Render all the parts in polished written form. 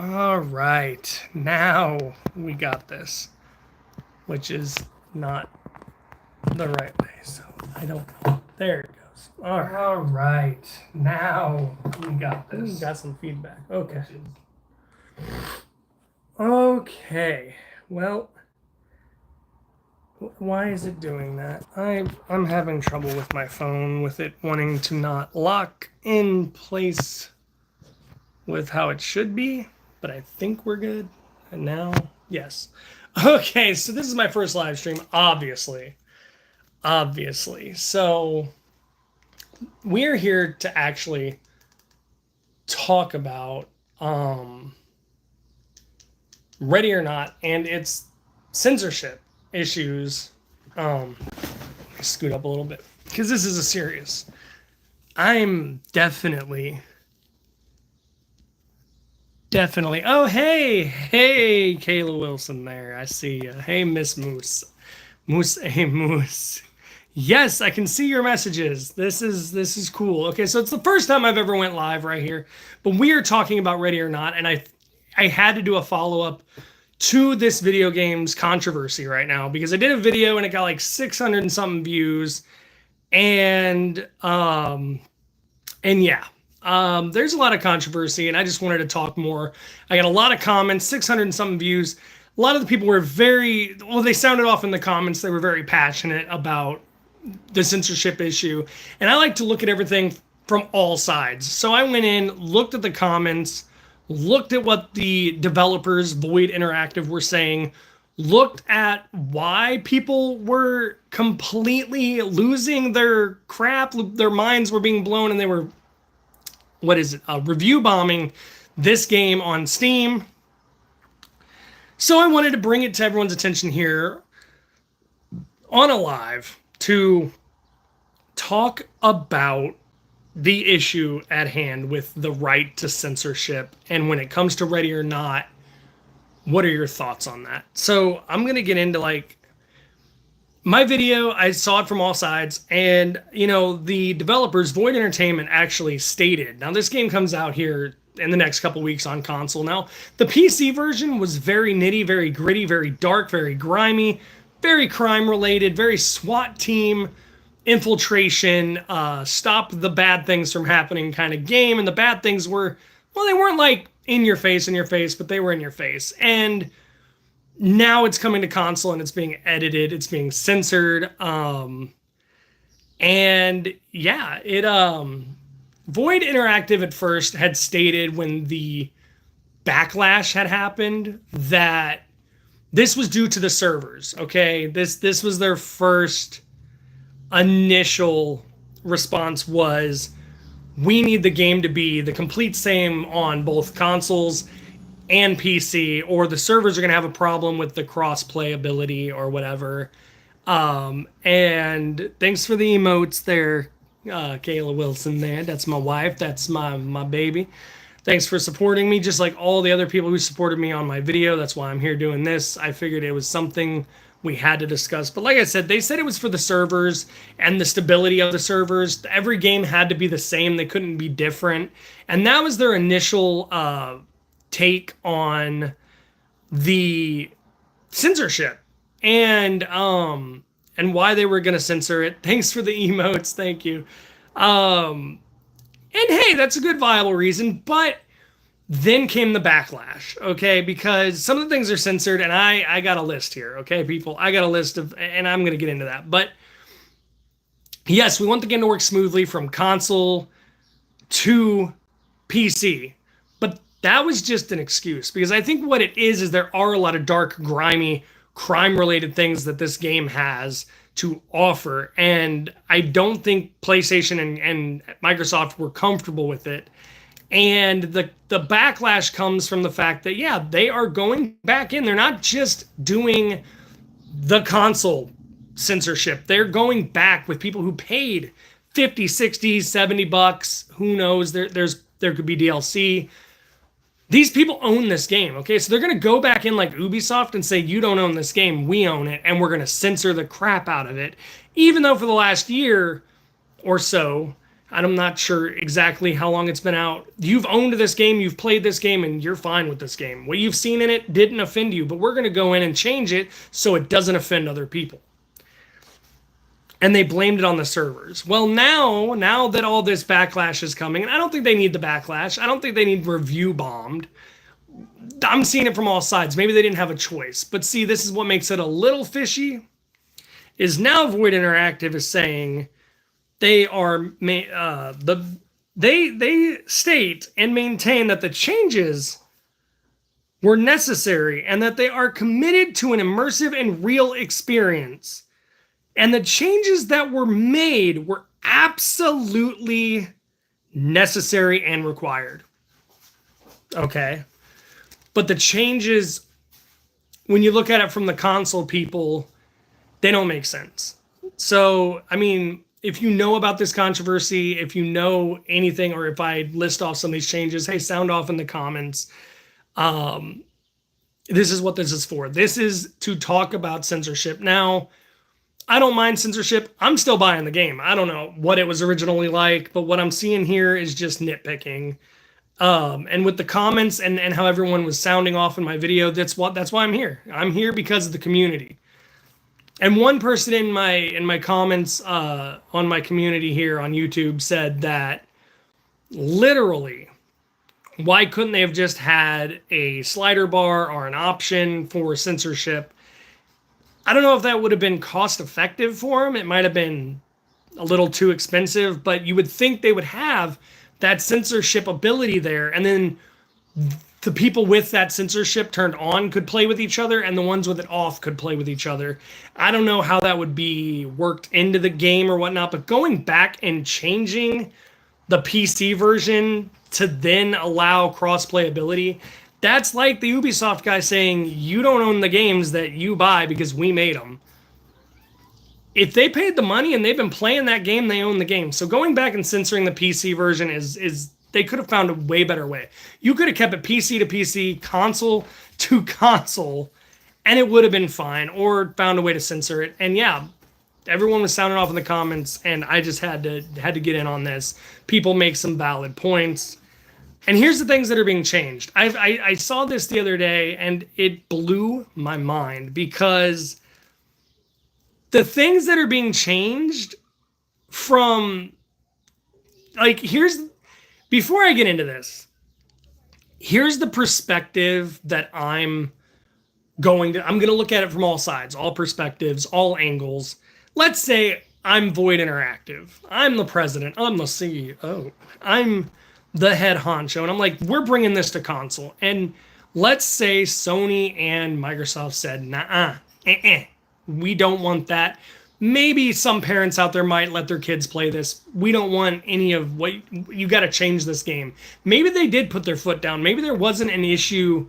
All right, now we got this, which is not the right way, so I don't know. There it goes. All right, now we got this. Got some feedback. Okay. Okay, well, why is it doing that? I'm having trouble with my phone, with it wanting to not lock in place with how it should be, but I think we're good. And now, yes. Okay, so this is my first live stream, obviously. Obviously. So we're here to actually talk about Ready or Not and its censorship issues. Let me scoot up a little bit because this is a serious. I'm definitely. Oh, hey, Kayla Wilson there. I see you. Hey, Miss Moose. Hey, Moose. Yes, I can see your messages. This is cool. Okay, so it's the first time I've ever went live right here, but we are talking about Ready or Not, and I had to do a follow-up to this video game's controversy right now because I did a video and it got like 600 and something views, and yeah. There's a lot of controversy, and I just wanted to talk more. I got a lot of comments, 600 and something views. A lot of the people were they sounded off in the comments. They were very passionate about the censorship issue. And I like to look at everything from all sides. So I went in, looked at the comments, looked at what the developers, Void Interactive, were saying, looked at why people were completely losing their crap, their minds were being blown, and they were review bombing this game on Steam. So I wanted to bring it to everyone's attention here on a live to talk about the issue at hand with the right to censorship. And when it comes to Ready or Not, what are your thoughts on that? So I'm going to get into my video. I saw it from all sides, and the developers, Void Entertainment, actually stated, now this game comes out here in the next couple weeks on console. Now the PC version was very nitty, very gritty, very dark, very grimy, very crime related, very SWAT team infiltration, stop the bad things from happening kind of game. And the bad things were, well, they weren't like in your face, but they were in your face. And now it's coming to console and it's being edited, it's being censored. And yeah, Void Interactive at first had stated when the backlash had happened that this was due to the servers. Okay, this was their first initial response was, we need the game to be the complete same on both consoles and PC, or the servers are going to have a problem with the cross-play ability or whatever. And thanks for the emotes there, Kayla Wilson there. That's my wife. That's my baby. Thanks for supporting me, just like all the other people who supported me on my video. That's why I'm here doing this. I figured it was something we had to discuss. But like I said, they said it was for the servers and the stability of the servers. Every game had to be the same. They couldn't be different. And that was their initial take on the censorship and why they were going to censor it. Thanks for the emotes. Thank you. And hey, that's a good viable reason, but then came the backlash, okay? Because some of the things are censored, and I got a list here, okay, people? I got a list of, and I'm going to get into that. But yes, we want the game to work smoothly from console to PC. But that was just an excuse, because I think what it is there are a lot of dark, grimy, crime-related things that this game has to offer, and I don't think PlayStation and Microsoft were comfortable with it. And the backlash comes from the fact that, yeah, they are going back in. They're not just doing the console censorship. They're going back with people who paid 50, 60, 70 bucks. Who knows? There could be DLC. These people own this game, okay? So they're going to go back in like Ubisoft and say, you don't own this game, we own it, and we're going to censor the crap out of it. Even though for the last year or so, I'm not sure exactly how long it's been out. You've owned this game, you've played this game, and you're fine with this game. What you've seen in it didn't offend you, but we're going to go in and change it so it doesn't offend other people. And they blamed it on the servers. Well, now that all this backlash is coming, and I don't think they need the backlash. I don't think they need review bombed. I'm seeing it from all sides. Maybe they didn't have a choice. But see, this is what makes it a little fishy. Is now Void Interactive is saying they are they state and maintain that the changes were necessary and that they are committed to an immersive and real experience. And the changes that were made were absolutely necessary and required. Okay. But the changes, when you look at it from the console people, they don't make sense. So, I mean, if you know about this controversy, if you know anything, or if I list off some of these changes, hey, sound off in the comments. This is what this is for. This is to talk about censorship. Now, I don't mind censorship. I'm still buying the game. I don't know what it was originally like, but what I'm seeing here is just nitpicking. And with the comments and how everyone was sounding off in my video, that's why I'm here. I'm here because of the community. And one person in my comments on my community here on YouTube said that literally, why couldn't they have just had a slider bar or an option for censorship? I don't know if that would have been cost effective for them. It might have been a little too expensive, but you would think they would have that censorship ability there, and then the people with that censorship turned on could play with each other, and the ones with it off could play with each other. I don't know how that would be worked into the game or whatnot, but going back and changing the PC version to then allow cross-play ability, that's like the Ubisoft guy saying, you don't own the games that you buy because we made them. If they paid the money and they've been playing that game, they own the game. So going back and censoring the PC version is they could have found a way better way. You could have kept it PC to PC, console to console, and it would have been fine, or found a way to censor it. And yeah, everyone was sounding off in the comments, and I just had to get in on this. People make some valid points. And here's the things that are being changed. I saw this the other day, and it blew my mind, because the things that are being changed from, like, before I get into this, here's the perspective that I'm going to look at it from all sides, all perspectives, all angles. Let's say I'm Void Interactive. I'm the president. I'm the CEO. I'm the head honcho. And I'm like, we're bringing this to console. And let's say Sony and Microsoft said, nah, we don't want that. Maybe some parents out there might let their kids play this. We don't want any of what you got to change this game. Maybe they did put their foot down. Maybe there wasn't an issue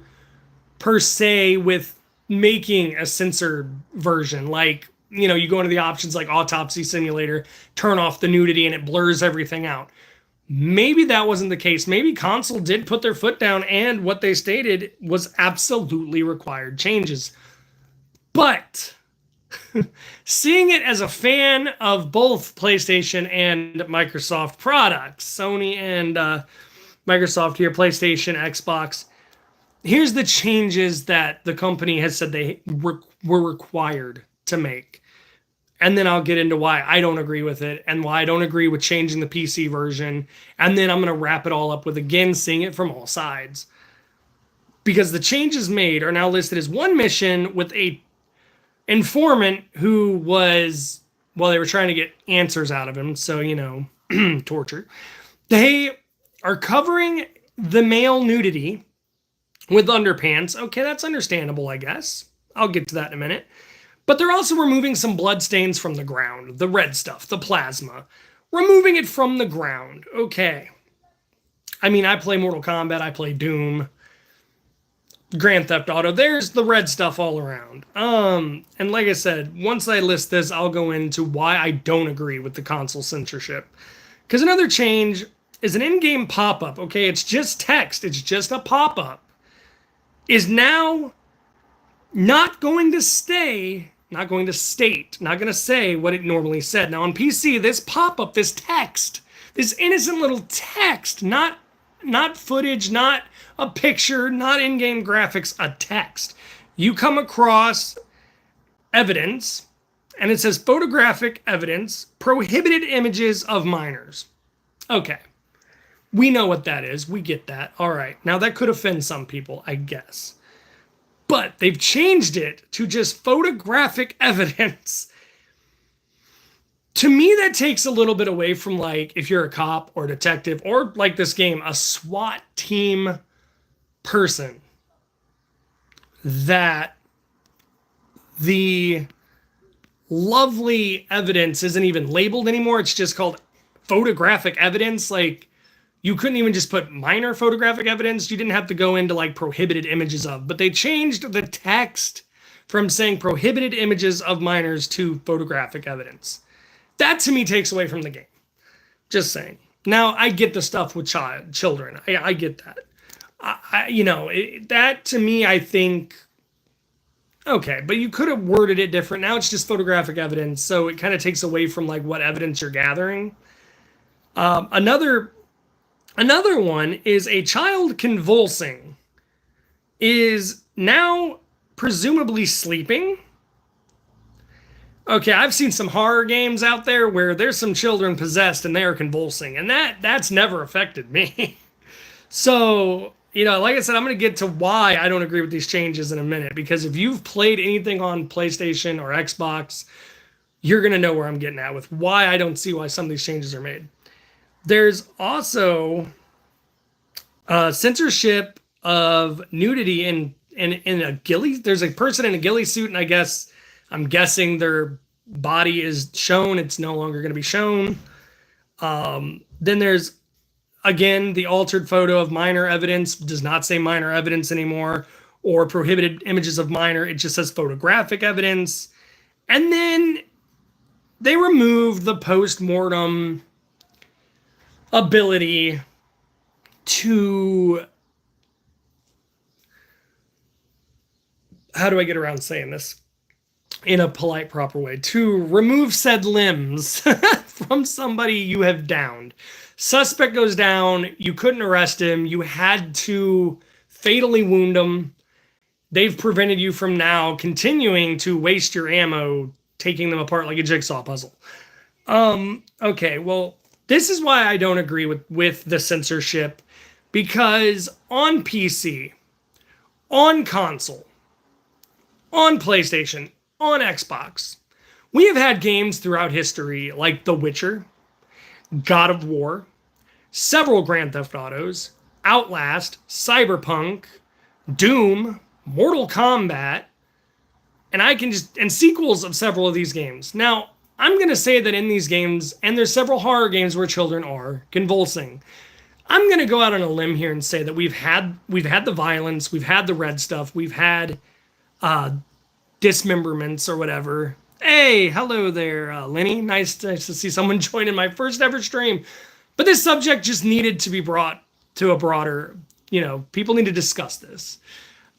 per se with making a censored version. Like, you know, you go into the options like Autopsy Simulator, turn off the nudity, and it blurs everything out. Maybe that wasn't the case. Maybe console did put their foot down, and what they stated was absolutely required changes. But seeing it as a fan of both PlayStation and Microsoft products, Sony and Microsoft here, PlayStation, Xbox, here's the changes that the company has said they were required to make. And then I'll get into why I don't agree with it and why I don't agree with changing the PC version. And then I'm going to wrap it all up with, again, seeing it from all sides. Because the changes made are now listed as one mission with a informant who was, well, they were trying to get answers out of him. So, you know, torture. They are covering the male nudity with underpants. Okay, that's understandable, I guess. I'll get to that in a minute. But they're also removing some blood stains from the ground. The red stuff, the plasma. Removing it from the ground. Okay. I mean, I play Mortal Kombat. I play Doom. Grand Theft Auto. There's the red stuff all around. And like I said, once I list this, I'll go into why I don't agree with the console censorship. Because another change is an in-game pop-up. Okay, it's just text. It's just a pop-up. Is now not going to say what it normally said. Now on PC, this pop-up, this text This innocent little text, not footage, not a picture, not in-game graphics, a text. You come across evidence, and it says photographic evidence, prohibited images of minors. Okay. We know what that is. We get that. All right. Now, that could offend some people, I guess. But they've changed it to just photographic evidence. To me, that takes a little bit away from, like, if you're a cop or a detective or, like this game, a SWAT team person, that the lovely evidence isn't even labeled anymore. It's just called photographic evidence. Like, you couldn't even just put minor photographic evidence. You didn't have to go into like prohibited images of, but they changed the text from saying prohibited images of minors to photographic evidence. That to me takes away from the game. Just saying. Now, I get the stuff with children. I get that. That to me, I think, okay, but you could have worded it different. Now it's just photographic evidence, so it kind of takes away from like what evidence you're gathering. Another one is a child convulsing is now presumably sleeping. Okay, I've seen some horror games out there where there's some children possessed and they are convulsing, and that's never affected me. So, like I said, I'm going to get to why I don't agree with these changes in a minute, because if you've played anything on PlayStation or Xbox, you're going to know where I'm getting at with why I don't see why some of these changes are made. There's also censorship of nudity in a ghillie. There's a person in a ghillie suit, and I'm guessing their body is shown. It's no longer going to be shown. Then there's, again, the altered photo of minor evidence does not say minor evidence anymore, or prohibited images of minor. It just says photographic evidence. And then they removed the post-mortem ability to, how do I get around saying this in a polite, proper way, to remove said limbs from somebody you have downed. Suspect goes down, you couldn't arrest him, you had to fatally wound him. They've prevented you from now continuing to waste your ammo taking them apart like a jigsaw puzzle. Okay, well, this is why I don't agree with the censorship, because on PC, on console, on PlayStation, on Xbox, we have had games throughout history like The Witcher, God of War, several Grand Theft Autos, Outlast, Cyberpunk, Doom, Mortal Kombat, and sequels of several of these games. Now, I'm going to say that in these games, and there's several horror games where children are convulsing. I'm going to go out on a limb here and say that we've had the violence, we've had the red stuff, we've had dismemberments or whatever. Hey, hello there, Lenny. Nice to see someone join in my first ever stream. But this subject just needed to be brought to a broader, people need to discuss this.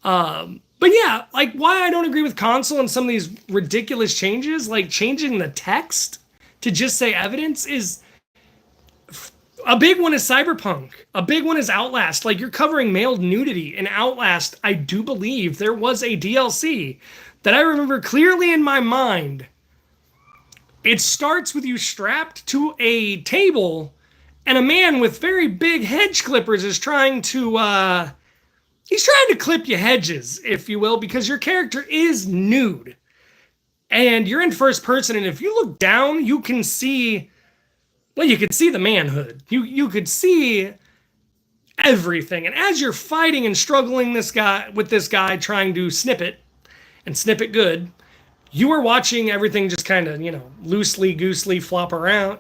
But yeah, like why I don't agree with console and some of these ridiculous changes, like changing the text to just say evidence, is a big one is Cyberpunk. A big one is Outlast. Like, you're covering male nudity in Outlast. I do believe there was a DLC that I remember clearly in my mind. It starts with you strapped to a table, and a man with very big hedge clippers is trying to clip your hedges, if you will, because your character is nude. And you're in first person, and if you look down, you can see, well, you could see the manhood. You could see everything. And as you're fighting and struggling with this guy trying to snip it, and snip it good, you are watching everything just kind of, loosely goosely flop around.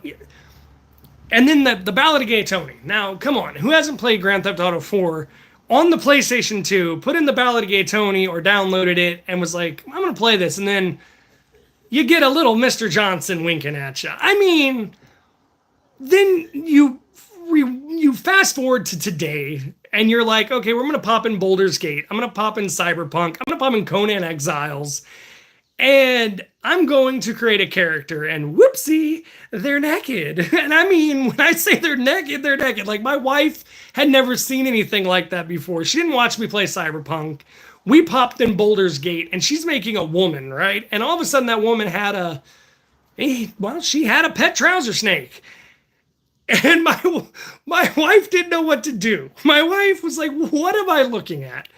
And then the Ballad of Gay Tony. Now, come on, who hasn't played Grand Theft Auto 4 on the PlayStation 2, put in the Ballad of Gay Tony or downloaded it and was like, I'm going to play this, and then you get a little Mr. Johnson winking at you. I mean, then you fast forward to today, and you're like, okay, we're going to pop in Baldur's Gate. I'm going to pop in Cyberpunk. I'm going to pop in Conan Exiles. And I'm going to create a character, and whoopsie, they're naked. And I mean, when I say they're naked, they're naked. Like, my wife had never seen anything like that before. She didn't watch me play Cyberpunk. We popped in Boulder's Gate, and she's making a woman, right? And all of a sudden, that woman had well, she had a pet trouser snake. And my wife didn't know what to do. My wife was like, "What am I looking at?"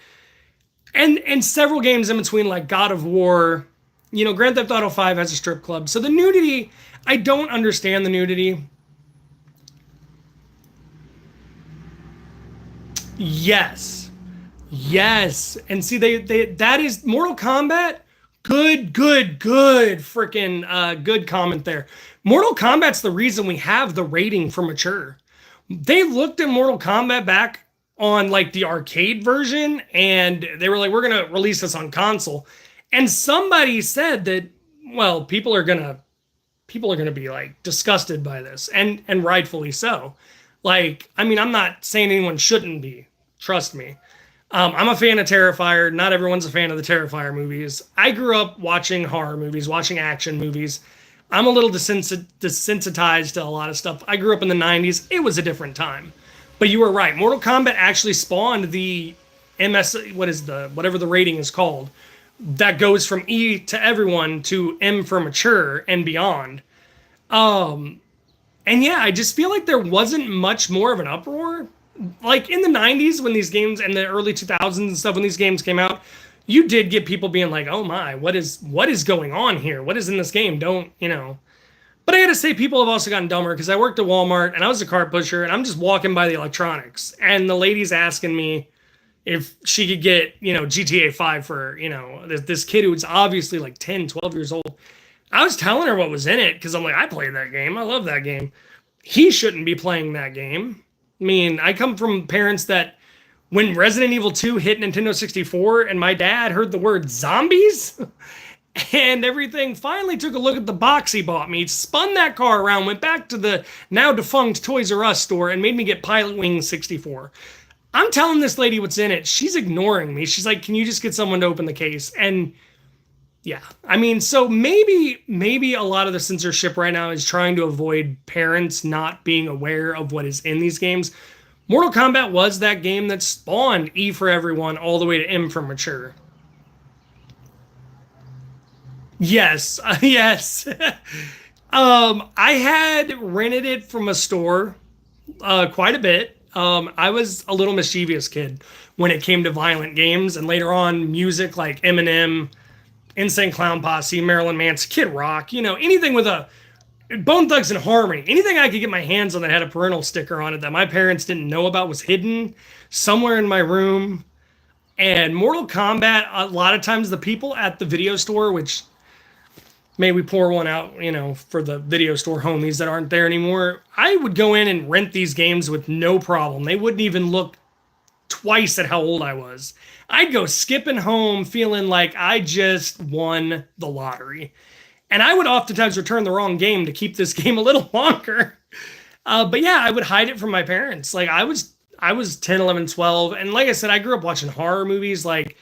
And several games in between, like God of War, Grand Theft Auto 5 has a strip club. So the nudity, I don't understand the nudity. Yes. Yes. And see, they that is Mortal Kombat. Good freaking good comment there. Mortal Kombat's the reason we have the rating for mature. They looked at Mortal Kombat back on like the arcade version, and they were like, we're gonna release this on console. And somebody said that, well, people are gonna be like disgusted by this, and rightfully so. Like, I mean, I'm not saying anyone shouldn't be. Trust me. I'm a fan of Terrifier. Not everyone's a fan of the Terrifier movies. I grew up watching horror movies, watching action movies. I'm a little desensitized to a lot of stuff. I grew up in the 90s. It was a different time. But you were right. Mortal Kombat actually spawned the whatever the rating is called, that goes from E to everyone to M for mature and beyond. And yeah, I just feel like there wasn't much more of an uproar. Like in the 90s when these games, and the early 2000s and stuff, when these games came out, you did get people being like, "Oh my, what is going on here? What is in this game?" But I gotta say, people have also gotten dumber, because I worked at Walmart and I was a cart pusher, and I'm just walking by the electronics, and the lady's asking me if she could get, GTA 5 for, this kid who was obviously like 10, 12 years old. I was telling her what was in it, because I'm like, I played that game. I love that game. He shouldn't be playing that game. I mean, I come from parents that when Resident Evil 2 hit Nintendo 64 and my dad heard the word zombies and everything, finally took a look at the box he bought me, spun that car around, went back to the now defunct Toys R Us store, and made me get Pilot Wing 64. I'm telling this lady what's in it. She's ignoring me. She's like, "Can you just get someone to open the case?" And yeah, I mean, so maybe a lot of the censorship right now is trying to avoid parents not being aware of what is in these games. Mortal Kombat was that game that spawned E for everyone all the way to M for mature. Yes, yes. I had rented it from a store quite a bit. I was a little mischievous kid when it came to violent games, and later on music like Eminem, Insane Clown Posse, Marilyn Manson, Kid Rock, anything with a Bone Thugs and Harmony, anything I could get my hands on that had a parental sticker on it that my parents didn't know about was hidden somewhere in my room. And Mortal Kombat, a lot of times the people at the video store, which may we pour one out, for the video store homies that aren't there anymore, I would go in and rent these games with no problem. They wouldn't even look twice at how old I was. I'd go skipping home feeling like I just won the lottery. And I would oftentimes return the wrong game to keep this game a little longer. But yeah, I would hide it from my parents. Like I was 10, 11, 12. And like I said, I grew up watching horror movies. Like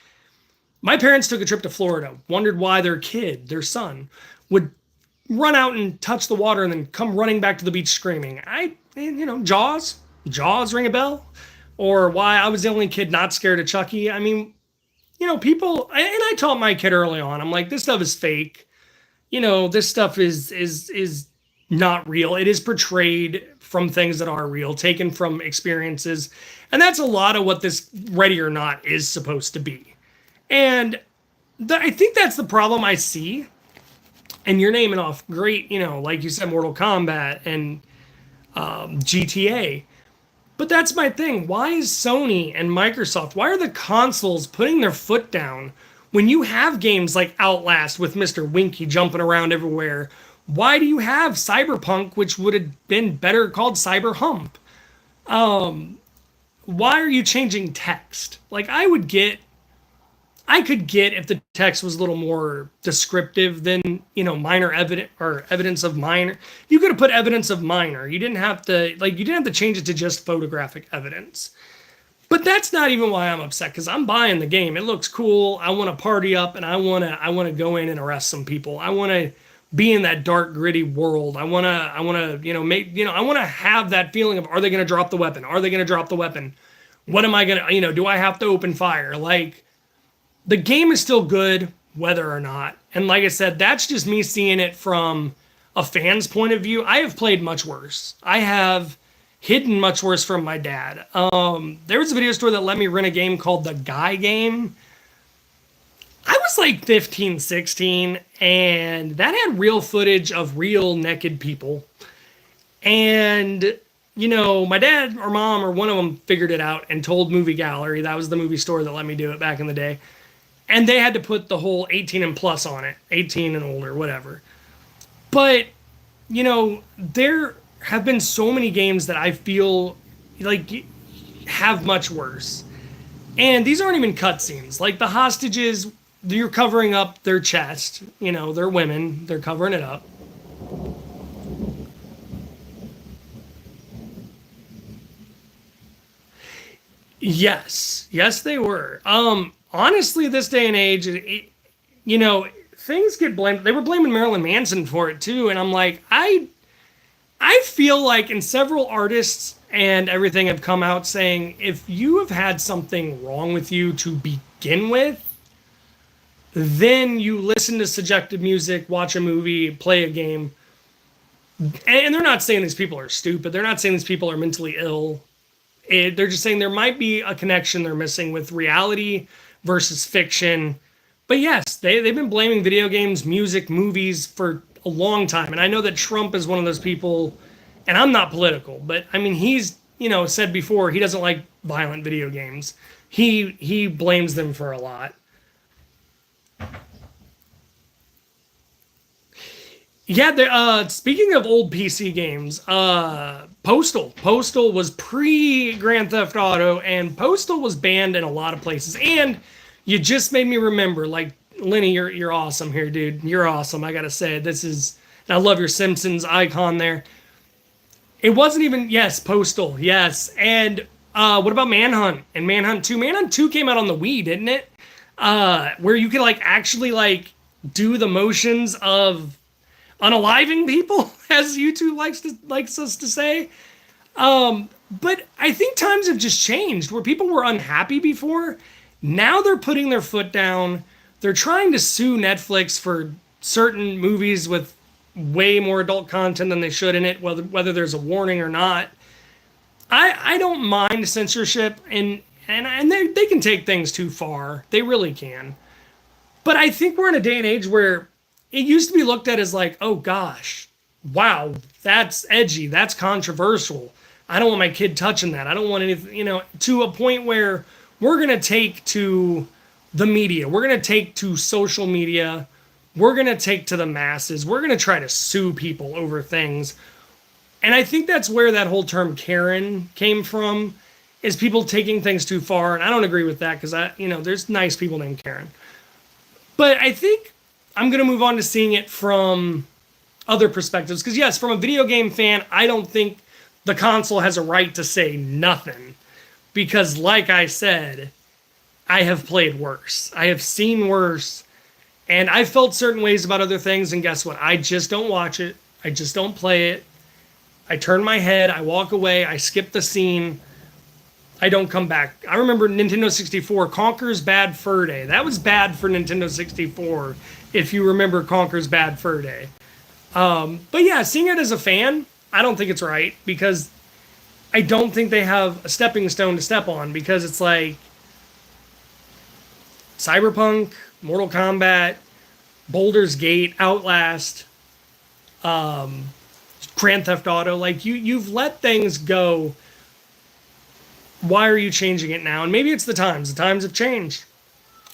my parents took a trip to Florida, wondered why their kid, their son, would run out and touch the water and then come running back to the beach screaming. Jaws ring a bell? Or why I was the only kid not scared of Chucky. I mean, people, and I taught my kid early on, I'm like, this stuff is fake. This stuff is not real. It is portrayed from things that are real, taken from experiences. And that's a lot of what this Ready or Not is supposed to be. And I think that's the problem I see. And you're naming off great, like you said, Mortal Kombat and GTA. But that's my thing. Why is Sony and Microsoft, why are the consoles putting their foot down when you have games like Outlast with Mr. Winky jumping around everywhere? Why do you have Cyberpunk, which would have been better called Cyber Hump? Why are you changing text? Like I could get if the text was a little more descriptive than, minor evidence or evidence of minor. You could have put evidence of minor. You didn't have to change it to just photographic evidence. But that's not even why I'm upset, because I'm buying the game. It looks cool. I want to party up, and I want to go in and arrest some people. I want to be in that dark, gritty world. I want to make I want to have that feeling of, are they going to drop the weapon? Are they going to drop the weapon? What am I going to, do I have to open fire? Like, the game is still good, whether or not. And like I said, that's just me seeing it from a fan's point of view. I have played much worse. I have hidden much worse from my dad. There was a video store that let me rent a game called The Guy Game. I was like 15, 16, and that had real footage of real naked people. And, my dad or mom or one of them figured it out and told Movie Gallery. That was the movie store that let me do it back in the day. And they had to put the whole 18 and plus on it, 18 and older, whatever. But, there have been so many games that I feel like have much worse. And these aren't even cutscenes. Like, the hostages, you're covering up their chest. They're women. They're covering it up. Yes. Yes, they were. Honestly, this day and age, things get blamed. They were blaming Marilyn Manson for it too. And I'm like, I feel like, in several artists and everything have come out saying, if you have had something wrong with you to begin with, then you listen to subjective music, watch a movie, play a game. And they're not saying these people are stupid. They're not saying these people are mentally ill. They're just saying there might be a connection they're missing with reality versus fiction. But yes, they've been blaming video games, music, movies for a long time. And I know that Trump is one of those people, and I'm not political, but I mean, he's, said before he doesn't like violent video games. He blames them for a lot. Yeah, speaking of old PC games, Postal was pre Grand Theft Auto, and Postal was banned in a lot of places. And you just made me remember, like, Lenny, you're awesome here, dude. You're awesome. I gotta say, I love your Simpsons icon there. It wasn't even, yes, Postal, yes. And what about Manhunt and Manhunt 2? Manhunt 2 came out on the Wii, didn't it? Where you could actually do the motions of unaliving people, as YouTube likes us to say. But I think times have just changed. Where people were unhappy before, now they're putting their foot down. They're trying to sue Netflix for certain movies with way more adult content than they should in it, whether there's a warning or not. I don't mind censorship, and they can take things too far. They really can. But I think we're in a day and age where it used to be looked at as like, oh gosh, wow, that's edgy, that's controversial. I don't want my kid touching that. I don't want anything, to a point where we're going to take to the media. We're going to take to social media. We're going to take to the masses. We're going to try to sue people over things. And I think that's where that whole term Karen came from, is people taking things too far. And I don't agree with that, because there's nice people named Karen. But I think I'm going to move on to seeing it from other perspectives. Because yes, from a video game fan, I don't think the console has a right to say nothing. Because like I said, I have played worse. I have seen worse. And I felt certain ways about other things. And guess what? I just don't watch it. I just don't play it. I turn my head. I walk away. I skip the scene. I don't come back. I remember Nintendo 64, Conker's Bad Fur Day. That was bad for Nintendo 64, if you remember Conker's Bad Fur Day. But yeah, seeing it as a fan, I don't think it's right, because I don't think they have a stepping stone to step on, because it's like Cyberpunk, Mortal Kombat, Baldur's Gate, Outlast, Grand Theft Auto. Like, you've let things go. Why are you changing it now? And maybe it's the times. The times have changed.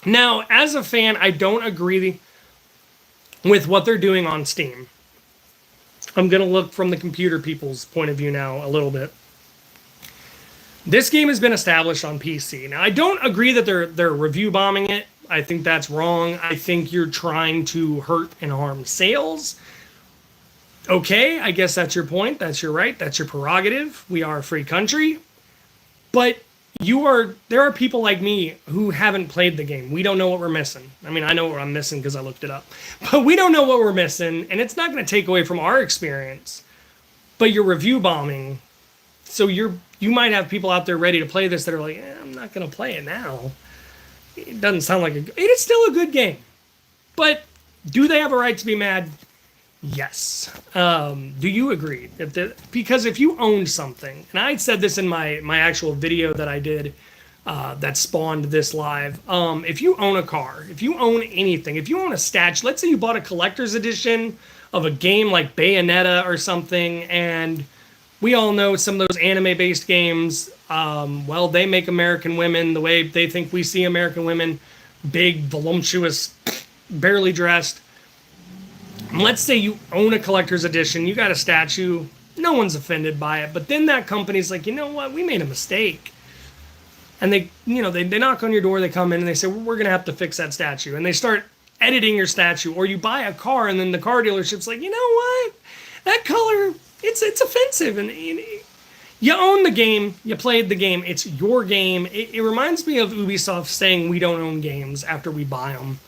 Now, as a fan, I don't agree with what they're doing on Steam. I'm going to look from the computer people's point of view now a little bit. This game has been established on PC. Now, I don't agree that they're review bombing it. I think that's wrong. I think you're trying to hurt and harm sales. Okay, I guess that's your point. That's your right. That's your prerogative. We are a free country. But there are people like me who haven't played the game. We don't know what we're missing. I mean, I know what I'm missing because I looked it up, but we don't know what we're missing, and it's not going to take away from our experience. But you're review bombing, so you might have people out there ready to play this that are like, I'm not going to play it now. It doesn't sound like it is still a good game, but do they have a right to be mad? Yes. Do you agree? Because if you owned something, and I said this in my actual video that I did that spawned this live, if you own a car, if you own anything, if you own a statue, let's say you bought a collector's edition of a game like Bayonetta or something, and we all know some of those anime-based games, well, they make American women the way they think we see American women, big, voluptuous, barely dressed. Let's say you own a collector's edition, you got a statue, no one's offended by it, but then that company's like, you know what, we made a mistake. And they knock on your door, they come in and they say, we're going to have to fix that statue. And they start editing your statue, or you buy a car and then the car dealership's like, you know what, that color, it's offensive. And you own the game, you played the game, it's your game. It reminds me of Ubisoft saying we don't own games after we buy them.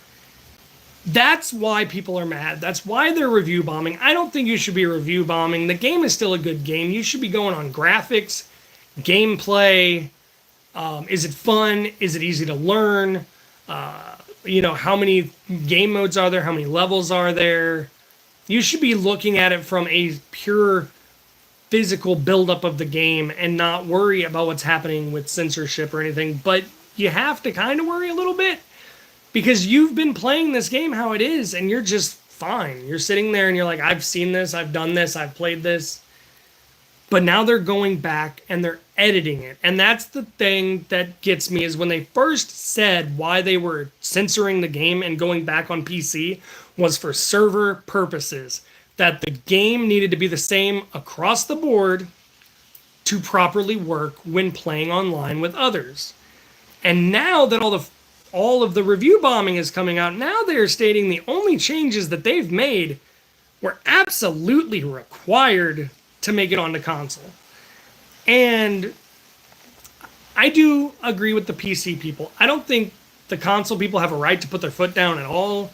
That's why people are mad. That's why they're review bombing. I don't think you should be review bombing. The game is still a good game. You should be going on graphics, gameplay. Is it fun? Is it easy to learn? How many game modes are there? How many levels are there? You should be looking at it from a pure physical buildup of the game and not worry about what's happening with censorship or anything. But you have to kind of worry a little bit, because you've been playing this game how it is, and you're just fine. You're sitting there and you're like, I've seen this, I've done this, I've played this. But now they're going back and they're editing it. And that's the thing that gets me, is when they first said why they were censoring the game and going back on PC was for server purposes. That the game needed to be the same across the board to properly work when playing online with others. And now that all of the review bombing is coming out, now they're stating the only changes that they've made were absolutely required to make it onto console. And I do agree with the PC people. I don't think the console people have a right to put their foot down at all.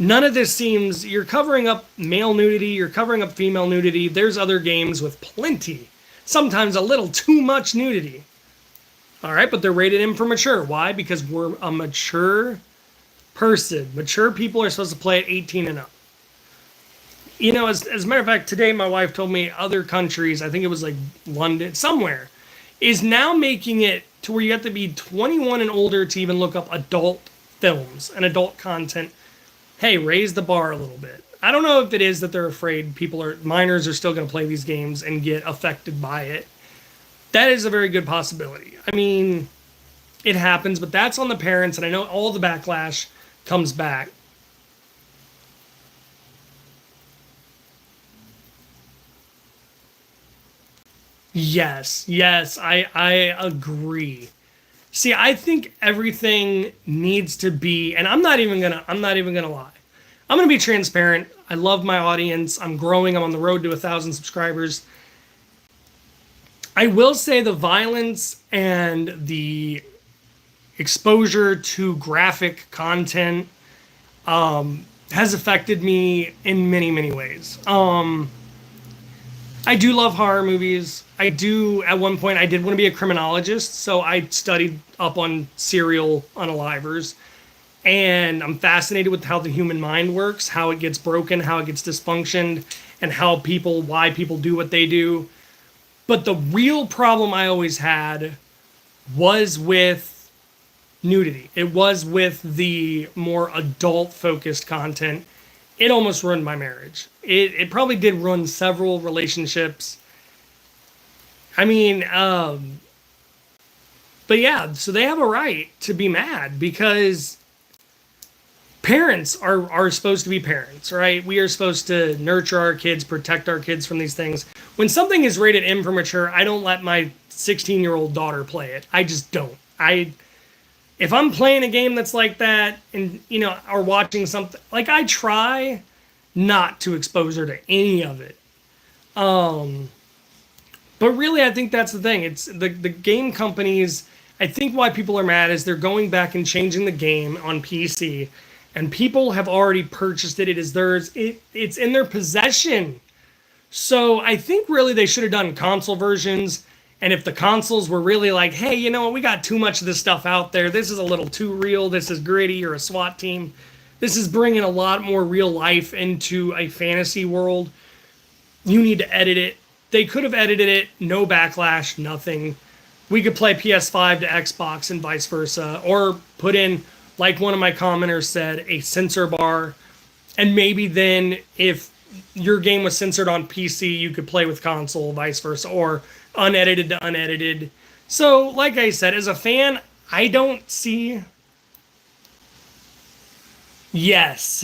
None of this seems, you're covering up male nudity, you're covering up female nudity. There's other games with plenty, sometimes a little too much nudity. All right, but they're rated M for mature. Why? Because we're a mature person. Mature people are supposed to play at 18 and up. You know, as a matter of fact, today my wife told me other countries, I think it was like London, somewhere, is now making it to where you have to be 21 and older to even look up adult films and adult content. Hey, raise the bar a little bit. I don't know if it is that they're afraid minors are still going to play these games and get affected by it. That is a very good possibility. I mean, it happens, but that's on the parents, and I know all the backlash comes back. Yes, I agree. See, I think everything needs to be, and I'm not even gonna lie. I'm gonna be transparent. I love my audience. I'm growing. I'm on the road to 1,000 subscribers. I will say the violence and the exposure to graphic content has affected me in many, many ways. I do love horror movies. I do, at one point, I did want to be a criminologist, so I studied up on serial unalivers. And I'm fascinated with how the human mind works, how it gets broken, how it gets dysfunctioned, and why people do what they do. But the real problem I always had was with nudity. It was with the more adult-focused content. It almost ruined my marriage. It probably did ruin several relationships. I mean, but yeah, so they have a right to be mad, because parents are supposed to be parents, right? We are supposed to nurture our kids, protect our kids from these things. When something is rated M for mature, I don't let my 16-year-old daughter play it. I just don't. If I'm playing a game that's like that, and, or watching something, like, I try not to expose her to any of it. But really, I think that's the thing. It's the game companies I think why people are mad is they're going back and changing the game on PC, and people have already purchased it. It is theirs. It's in their possession. So I think really they should have done console versions. And if the consoles were really like, hey, you know what, we got too much of this stuff out there. This is a little too real. This is gritty or a SWAT team. This is bringing a lot more real life into a fantasy world. You need to edit it. They could have edited it, no backlash, nothing. We could play PS5 to Xbox and vice versa, or put in, like one of my commenters said, a censor bar. And maybe then if your game was censored on PC, you could play with console, vice versa, or unedited to unedited. So, like I said, as a fan, I don't see. Yes.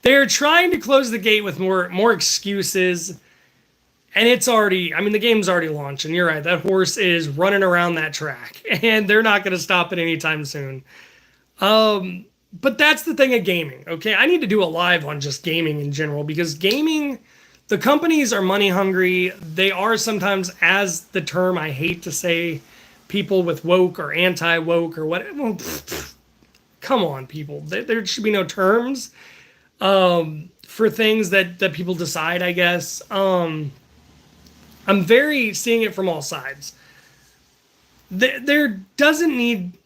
They're trying to close the gate with more excuses. And it's already, I mean, the game's already launched, and you're right, that horse is running around that track, and they're not going to stop it anytime soon. But that's the thing of gaming, okay? I need to do a live on just gaming in general, because gaming, the companies are money hungry. They are sometimes, as the term I hate to say, people with woke or anti-woke or what. Well, come on, people. There should be no terms for things that people decide, I guess. I'm very seeing it from all sides. There doesn't need,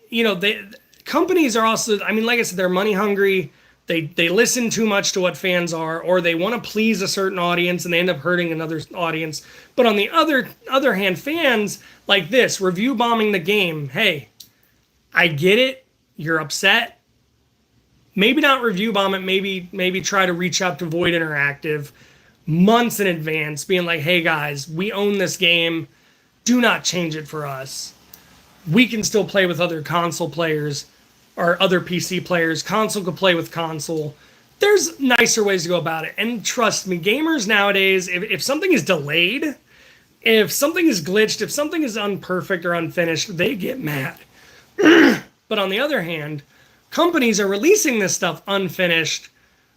companies are also, I mean, like I said, they're money hungry. They listen too much to what fans are, or they want to please a certain audience and they end up hurting another audience. But on the other hand, fans like this, review bombing the game. Hey, I get it. You're upset. Maybe not review bomb it. Maybe try to reach out to Void Interactive months in advance, being like, hey guys, we own this game. Do not change it for us. We can still play with other console players or other PC players. Console could play with console. There's nicer ways to go about it. And trust me, gamers nowadays, if something is delayed, if something is glitched, if something is unperfect or unfinished, they get mad. But on the other hand, companies are releasing this stuff unfinished.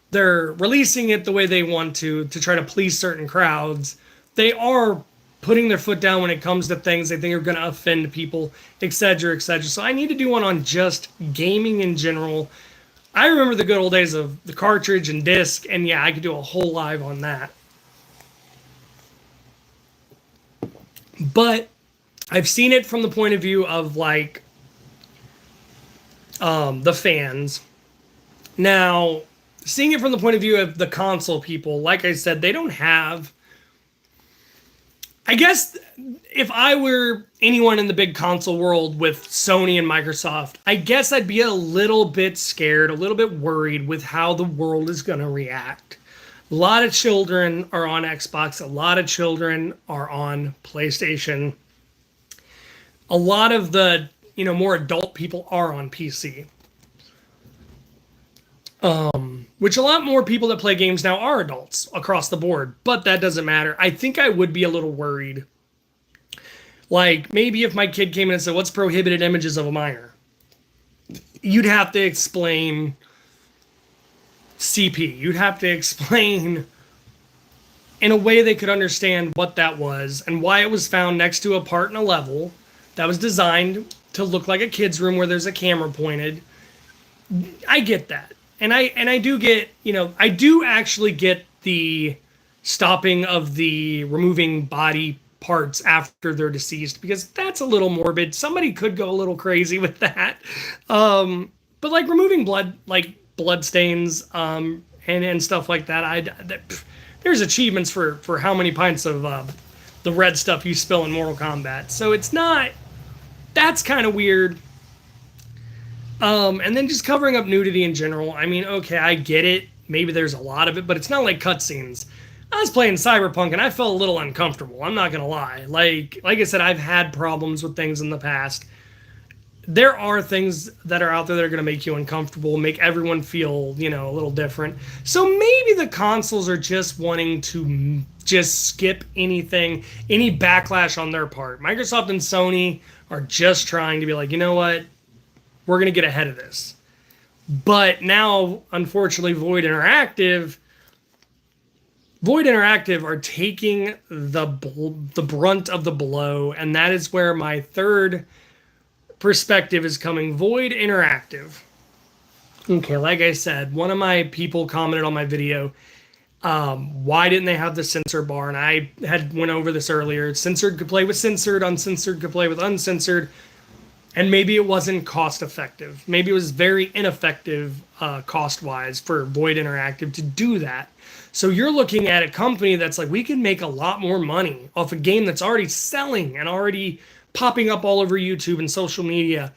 They're releasing it the way they want to try to please certain crowds. They are putting their foot down when it comes to things they think are going to offend people, etc., etc. So I need to do one on just gaming in general. I remember the good old days of the cartridge and disc, and yeah, I could do a whole live on that. But I've seen it from the point of view of like the fans. Now, seeing it from the point of view of the console people, like I said, they don't have. I guess if I were anyone in the big console world with Sony and Microsoft, I guess I'd be a little bit scared, a little bit worried with how the world is going to react. A lot of children are on Xbox. A lot of children are on PlayStation. A lot of the, more adult people are on PC. Which a lot more people that play games now are adults across the board, but that doesn't matter. I think I would be a little worried. Like, maybe if my kid came in and said, what's prohibited images of a minor? You'd have to explain CP. You'd have to explain in a way they could understand what that was and why it was found next to a part in a level that was designed to look like a kid's room where there's a camera pointed. I get that. And I do get, I do actually get the stopping of the removing body parts after they're deceased, because that's a little morbid. Somebody could go a little crazy with that. But like removing blood stains, and stuff like that, there's achievements for how many pints of the red stuff you spill in Mortal Kombat. So it's not, that's kind of weird. And then just covering up nudity in general. I mean, okay, I get it. Maybe there's a lot of it, but it's not like cutscenes. I was playing Cyberpunk and I felt a little uncomfortable. I'm not gonna lie. Like I said, I've had problems with things in the past. There are things that are out there that are gonna make you uncomfortable, make everyone feel, a little different. So maybe the consoles are just wanting to just skip anything, any backlash on their part. Microsoft and Sony are just trying to be like, you know what? We're going to get ahead of this. But now, unfortunately, Void Interactive are taking the brunt of the blow, and that is where my third perspective is coming. Void Interactive. Okay, like I said, one of my people commented on my video, why didn't they have the censor bar? And I had went over this earlier. Censored could play with censored, uncensored could play with uncensored, and maybe it wasn't cost effective. Maybe it was very ineffective cost-wise for Void Interactive to do that. So you're looking at a company that's like, we can make a lot more money off a game that's already selling and already popping up all over YouTube and social media.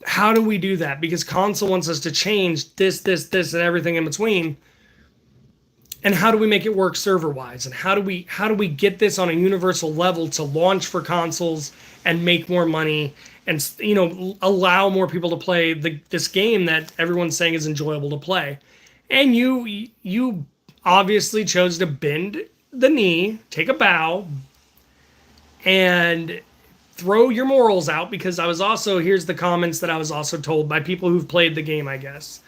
How do we do that? Because console wants us to change this, and everything in between. And how do we make it work server-wise? And how do we get this on a universal level to launch for consoles and make more money and, you know, allow more people to play this game that everyone's saying is enjoyable to play? And you obviously chose to bend the knee, take a bow, and throw your morals out, because here's the comments that I was also told by people who've played the game, I guess.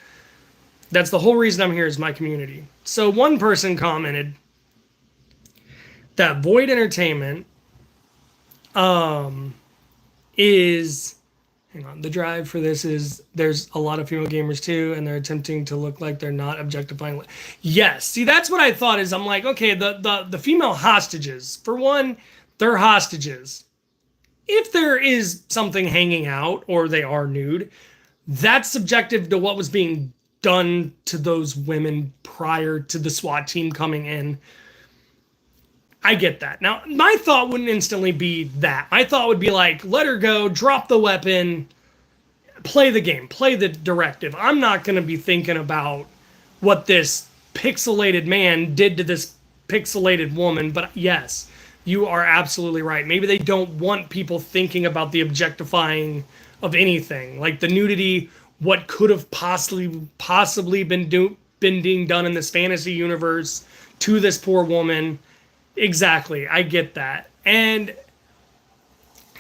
That's the whole reason I'm here, is my community. So one person commented that Void Entertainment is... Hang on. The drive for this is there's a lot of female gamers too, and they're attempting to look like they're not objectifying. Yes. See, that's what I thought. Is I'm like, okay, the female hostages, for one, they're hostages. If there is something hanging out or they are nude, that's subjective to what was being done to those women prior to the SWAT team coming in. I get that. Now, my thought wouldn't instantly be that. My thought would be like, let her go, drop the weapon, play the game, play the directive. I'm not going to be thinking about what this pixelated man did to this pixelated woman. But yes, you are absolutely right. Maybe they don't want people thinking about the objectifying of anything. Like the nudity, what could have possibly been being done in this fantasy universe to this poor woman. Exactly. I get that. And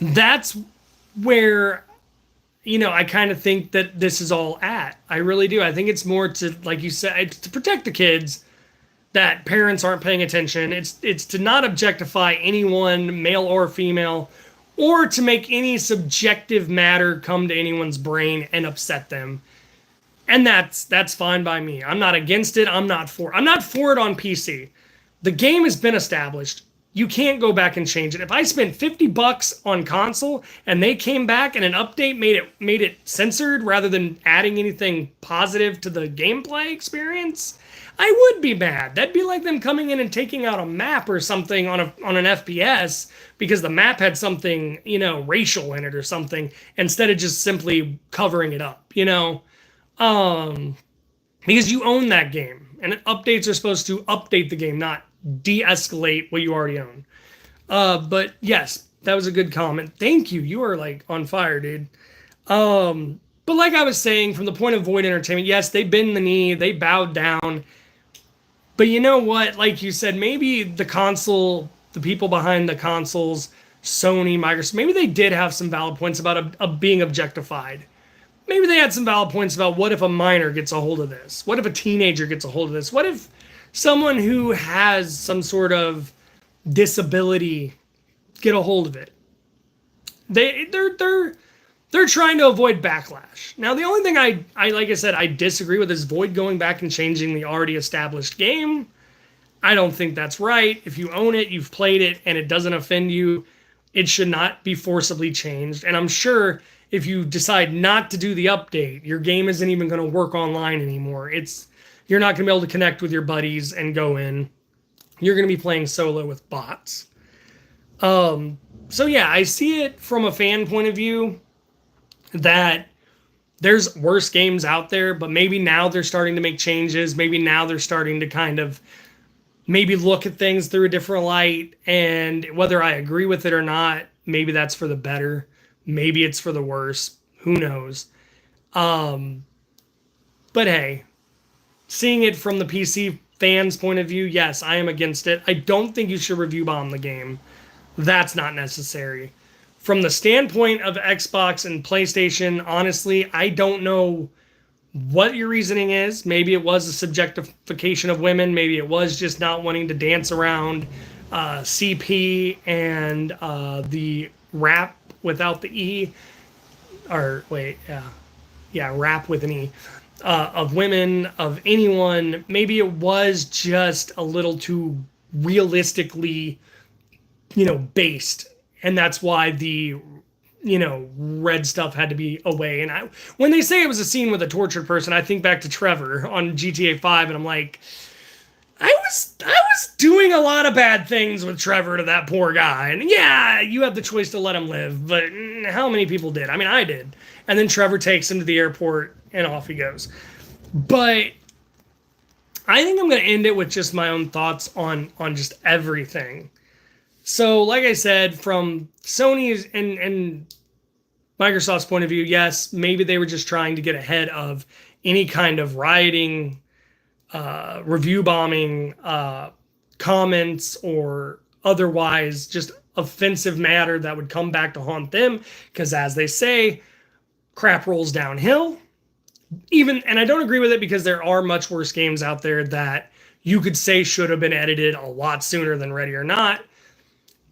that's where, you know, I kind of think that this is all at. I really do. I think it's more to, like you said, it's to protect the kids, that parents aren't paying attention. It's to not objectify anyone, male or female, or to make any subjective matter come to anyone's brain and upset them. And that's fine by me. I'm not against it. I'm not for it on PC. The game has been established. You can't go back and change it. If I spent $50 on console and they came back and an update made it censored rather than adding anything positive to the gameplay experience, I would be mad. That'd be like them coming in and taking out a map or something on an FPS because the map had something, you know, racial in it or something, instead of just simply covering it up, you know? Because you own that game, and updates are supposed to update the game, not de-escalate what you already own. But yes, that was a good comment. Thank you. You are like on fire, dude. But like I was saying, from the point of Void Entertainment, yes, they bend the knee, they bowed down. But you know what? Like you said, maybe the console, the people behind the consoles, Sony, Microsoft, maybe they did have some valid points about being objectified. Maybe they had some valid points about what if a minor gets a hold of this? What if a teenager gets a hold of this? What if someone who has some sort of disability get a hold of it? They're trying to avoid backlash. Now, the only thing I like I said, I disagree with is Void going back and changing the already established game. I don't think that's right. If you own it, you've played it, and it doesn't offend you, it should not be forcibly changed. And I'm sure if you decide not to do the update, your game isn't even going to work online anymore. You're not going to be able to connect with your buddies and go in. You're going to be playing solo with bots. So yeah, I see it from a fan point of view that there's worse games out there, but maybe now they're starting to make changes. Maybe now they're starting to kind of maybe look at things through a different light. And whether I agree with it or not, maybe that's for the better. Maybe it's for the worse. Who knows? But hey, seeing it from the PC fans' point of view, yes, I am against it. I don't think you should review bomb the game. That's not necessary. From the standpoint of Xbox and PlayStation, honestly, I don't know what your reasoning is. Maybe it was a subjectification of women. Maybe it was just not wanting to dance around CP and the rap without the E. or wait, yeah, rap with an E, of women, of anyone. Maybe it was just a little too realistically, based. And that's why the, red stuff had to be away. And when they say it was a scene with a tortured person, I think back to Trevor on GTA 5, and I'm like, I was doing a lot of bad things with Trevor to that poor guy. And yeah, you have the choice to let him live, but how many people did? I mean, I did. And then Trevor takes him to the airport and off he goes. But I think I'm going to end it with just my own thoughts on just everything. So, like I said, from Sony's and Microsoft's point of view, yes, maybe they were just trying to get ahead of any kind of rioting, review bombing, comments, or otherwise just offensive matter that would come back to haunt them. Because as they say, crap rolls downhill. And I don't agree with it, because there are much worse games out there that you could say should have been edited a lot sooner than Ready or Not.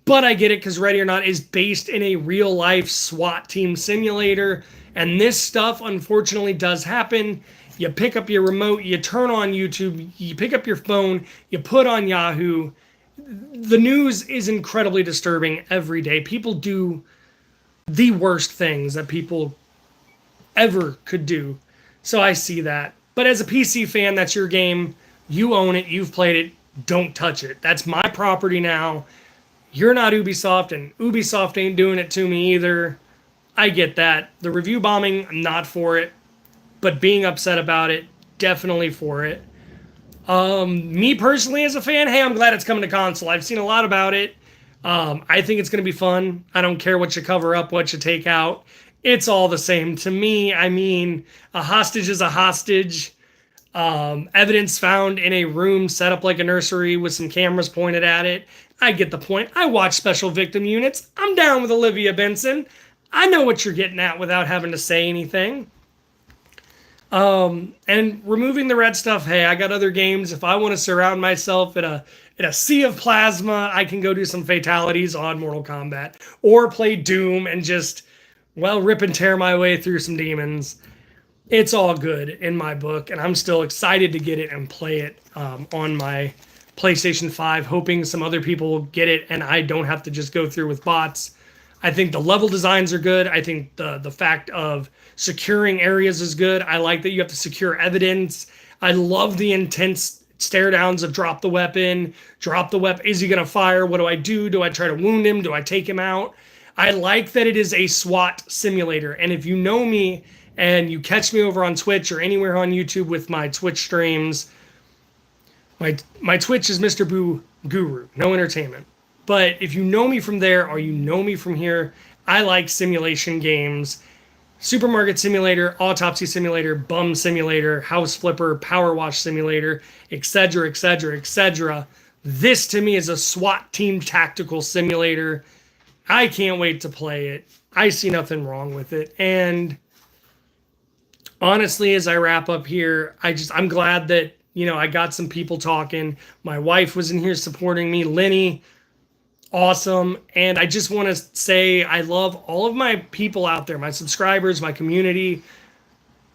But I get it, because Ready or Not is based in a real life SWAT team simulator. And this stuff, unfortunately, does happen. You pick up your remote, you turn on YouTube, you pick up your phone, you put on Yahoo. The news is incredibly disturbing every day. People do the worst things that people ever could do. So I see that. But as a PC fan, that's your game. You own it. You've played it. Don't touch it. That's my property now. You're not Ubisoft, and Ubisoft ain't doing it to me either. I get that. The review bombing, I'm not for it. But being upset about it, definitely for it. Me personally as a fan, hey, I'm glad it's coming to console. I've seen a lot about it. I think it's going to be fun. I don't care what you cover up, what you take out. It's all the same to me. I mean, a hostage is a hostage. Evidence found in a room set up like a nursery with some cameras pointed at it. I get the point. I watch Special Victim Units. I'm down with Olivia Benson. I know what you're getting at without having to say anything. And removing the red stuff, hey, I got other games. If I want to surround myself in a sea of plasma, I can go do some fatalities on Mortal Kombat. Or play Doom and just, well, rip and tear my way through some demons. It's all good in my book, and I'm still excited to get it and play it on my PlayStation 5, hoping some other people will get it and I don't have to just go through with bots. I think the level designs are good. I think the fact of securing areas is good. I like that you have to secure evidence. I love the intense stare downs of drop the weapon. Is he going to fire? What do I do? Do I try to wound him? Do I take him out? I like that it is a SWAT simulator. And if you know me and you catch me over on Twitch or anywhere on YouTube with my Twitch streams, my Twitch is Mr. Boo Guru, no entertainment. But if you know me from there or you know me from here, I like simulation games. Supermarket Simulator, Autopsy Simulator, Bum Simulator, House Flipper, Power Wash Simulator, etc., etc., etc. This to me is a SWAT team tactical simulator. I can't wait to play it. I see nothing wrong with it. And honestly, as I wrap up here, I'm glad that, I got some people talking. My wife was in here supporting me. Lenny, awesome. And I just want to say I love all of my people out there, my subscribers, my community,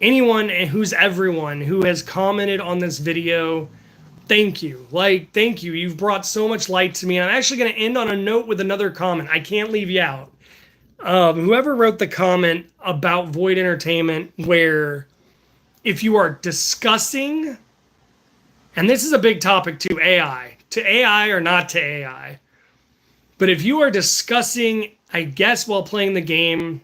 everyone who has commented on this video. Thank you. Thank you. You've brought so much light to me. And I'm actually going to end on a note with another comment. I can't leave you out. Whoever wrote the comment about Void Entertainment, where if you are discussing, and this is a big topic to AI or not to AI, but if you are discussing, I guess, while playing the game,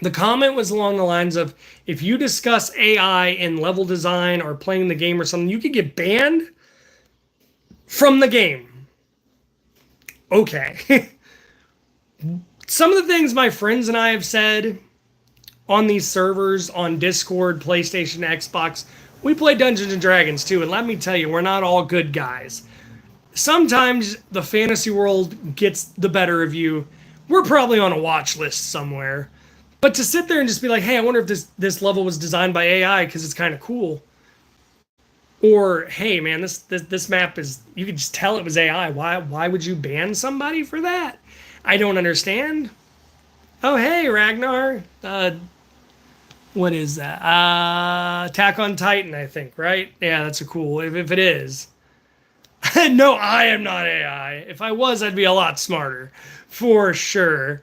the comment was along the lines of, if you discuss AI in level design or playing the game or something, you could get banned from the game. Okay. Some of the things my friends and I have said on these servers, on Discord, PlayStation, Xbox, we play Dungeons and Dragons too, and let me tell you, we're not all good guys. Sometimes the fantasy world gets the better of you. We're probably on a watch list somewhere. But to sit there and just be like, hey, I wonder if this level was designed by AI because it's kind of cool. Or, hey, man, this map is, you could just tell it was AI. Why would you ban somebody for that? I don't understand. Oh, hey, Ragnar. What is that? Attack on Titan, I think, right? Yeah, that's a cool. If it is. No, I am not AI. If I was, I'd be a lot smarter. For sure.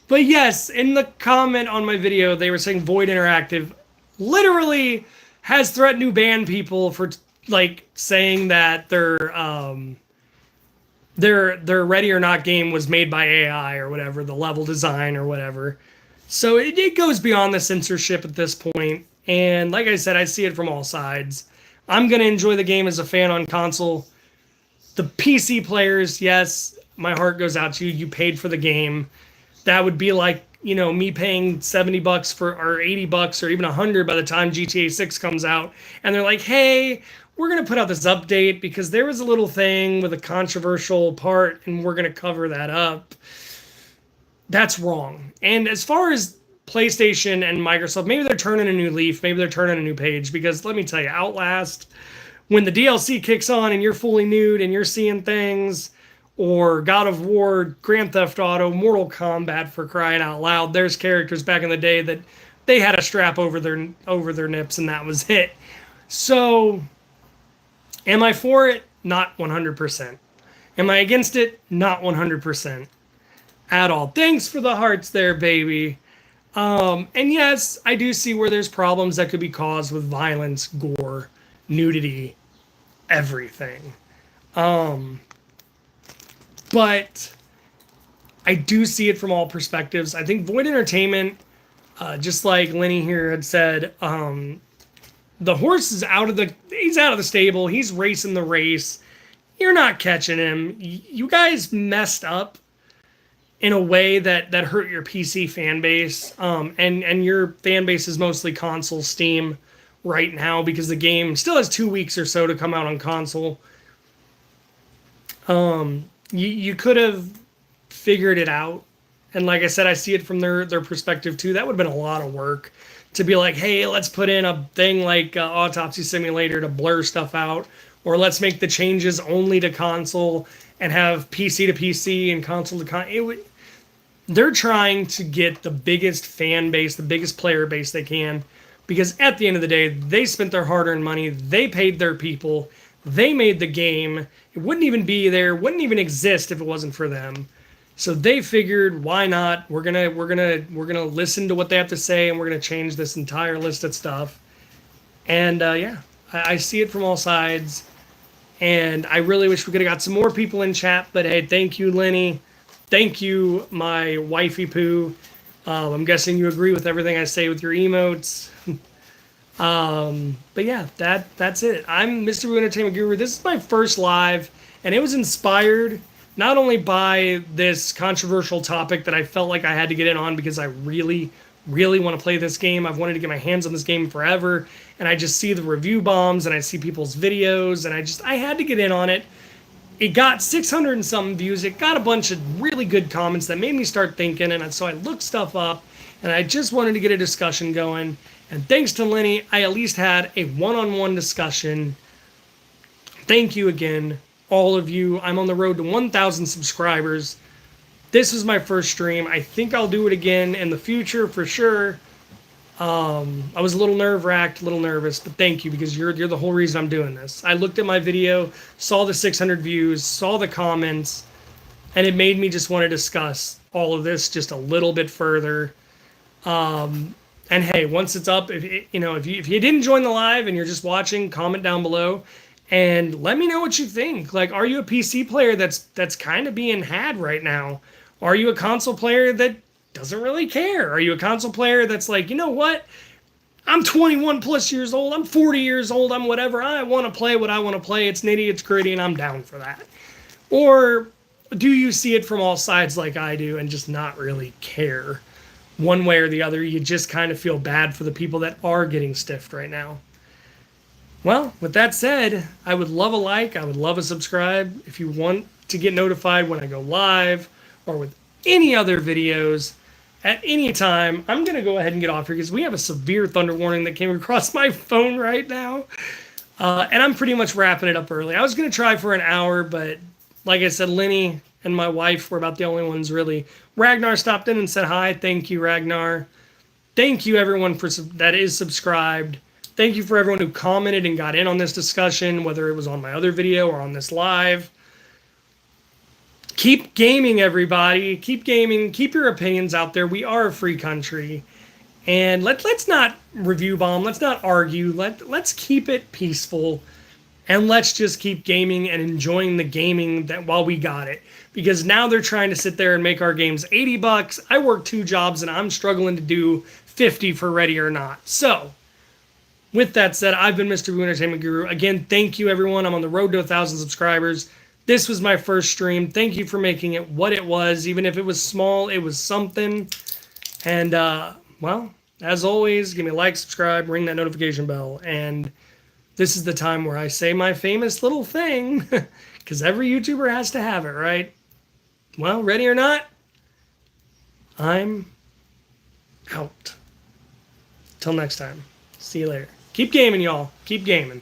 But yes, in the comment on my video, they were saying Void Interactive literally has threatened to ban people for like saying that their Ready or Not game was made by AI or whatever, the level design or whatever. So it goes beyond the censorship at this point. And like I said, I see it from all sides. I'm gonna enjoy the game as a fan on console. The PC players, yes, my heart goes out to you. You paid for the game. That would be like, me paying $70 for or $80 or even 100 by the time GTA 6 comes out. And they're like, hey, we're going to put out this update because there was a little thing with a controversial part and we're going to cover that up. That's wrong. And as far as PlayStation and Microsoft, maybe they're turning a new leaf, maybe they're turning a new page because let me tell you, Outlast, when the DLC kicks on and you're fully nude and you're seeing things, or God of War, Grand Theft Auto, Mortal Kombat, for crying out loud. There's characters back in the day that they had a strap over their nips and that was it. So, am I for it? Not 100%. Am I against it? Not 100% at all. Thanks for the hearts there, baby. And yes, I do see where there's problems that could be caused with violence, gore, nudity, everything. But I do see it from all perspectives. I think Void Entertainment, just like Lenny here had said, the horse is he's out of the stable. He's racing the race. You're not catching him. You guys messed up in a way that hurt your PC fan base. And your fan base is mostly console Steam right now because the game still has 2 weeks or so to come out on console. You could have figured it out. And like I said, I see it from their perspective too. That would have been a lot of work to be like, hey, let's put in a thing like Autopsy Simulator to blur stuff out. Or let's make the changes only to console and have PC to PC and console to console. They're trying to get the biggest fan base, the biggest player base they can. Because at the end of the day, they spent their hard-earned money. They paid their people. They made the game. It wouldn't even be there, wouldn't even exist if it wasn't for them. So they figured, why not? We're gonna listen to what they have to say, and we're gonna change this entire list of stuff. And yeah, I see it from all sides. And I really wish we could have got some more people in chat. But hey, thank you, Lenny. Thank you, my wifey poo. I'm guessing you agree with everything I say with your emotes. But yeah, that's it. I'm Mr. Boo Entertainment Guru. This is my first live, and it was inspired not only by this controversial topic that I felt like I had to get in on because I really, really want to play this game. I've wanted to get my hands on this game forever, and I just see the review bombs and I see people's videos, and I had to get in on it. It got 600 and something views. It got a bunch of really good comments that made me start thinking, and so I looked stuff up, and I just wanted to get a discussion going. And thanks to Lenny, I at least had a one-on-one discussion. Thank you again, all of you. I'm on the road to 1,000 subscribers. This was my first stream. I think I'll do it again in the future for sure. I was a little nerve-wracked, a little nervous, but thank you because you're the whole reason I'm doing this. I looked at my video, saw the 600 views, saw the comments, and it made me just want to discuss all of this just a little bit further. And hey, once it's up, if you didn't join the live and you're just watching, comment down below and let me know what you think. Like, are you a PC player that's kind of being had right now? Are you a console player that doesn't really care? Are you a console player that's like, you know what? I'm 21 plus years old. I'm 40 years old. I'm whatever. I want to play what I want to play. It's nitty, it's gritty, and I'm down for that. Or do you see it from all sides like I do and just not really care? One way or the other, you just kind of feel bad for the people that are getting stiffed right now. Well, with that said, I would love a like. I would love a subscribe. If you want to get notified when I go live or with any other videos at any time, I'm going to go ahead and get off here because we have a severe thunder warning that came across my phone right now. And I'm pretty much wrapping it up early. I was going to try for an hour, but like I said, Lenny and my wife were about the only ones really. Ragnar stopped in and said hi. Thank you, Ragnar. Thank you, everyone that is subscribed. Thank you for everyone who commented and got in on this discussion, whether it was on my other video or on this live. Keep gaming, everybody. Keep gaming. Keep your opinions out there. We are a free country. And let's not review bomb. Let's not argue. Let's keep it peaceful. And let's just keep gaming and enjoying the gaming that while we got it. Because now they're trying to sit there and make our games $80. I work 2 jobs and I'm struggling to do 50 for Ready or Not. So, with that said, I've been Mr. Boo Entertainment Guru. Again, thank you everyone. I'm on the road to 1,000 subscribers. This was my first stream. Thank you for making it what it was. Even if it was small, it was something. And, well, as always, give me a like, subscribe, ring that notification bell. And this is the time where I say my famous little thing, because every YouTuber has to have it, right? Well, ready or not, I'm out. Till next time. See you later. Keep gaming, y'all. Keep gaming.